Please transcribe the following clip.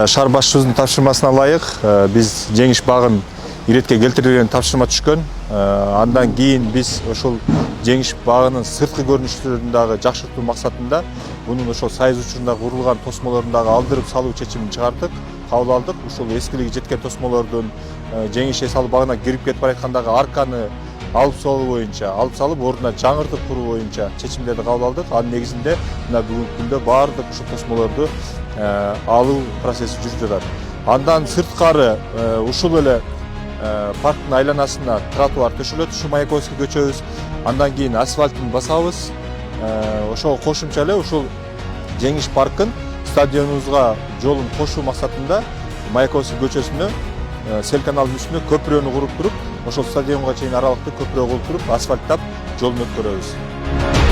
Шаар башчыбыздын тапшырмасына ылайык биз Жеңиш багын иретке келтирген тапшырма түшкөн. Андан кийин биз ошол Жеңиш багынын сырткы көрүнүштөрүн дагы жакшыртуу максатында бунун ошол сайыз учурунда курулган тосмолорун дагы алдырып салуу чечимин чыгардык, кабыл алдык. Ушул эскилиги жеткен тосмолордун Жеңиш эс алуу багына кирип кетип бараткандагы арканы алып салып ордуна жаңыртып куруу боюнча чечимдерди кабыл алдык. Анын негизинде мына бүгүнкү күндө баардык ушул тосмолорду алуу процесси жүрүп жатат. Андан сырткары ушул эле парктын айланасына тротуар төшөлөт, ушу Маяковский көчөбүз. Андан кийин асфальтын басабыз. Ошого кошумча эле ушул Жеңиш паркын стадионубузга жолун кошуу максатында Маяковский көчөсүнө Сел каналдын үстүнө көпүрөнү куруп туруп, ошол стадионго чейин аралыкты көпүрө кылып туруп, асфальттап жолун өткөрөбүз.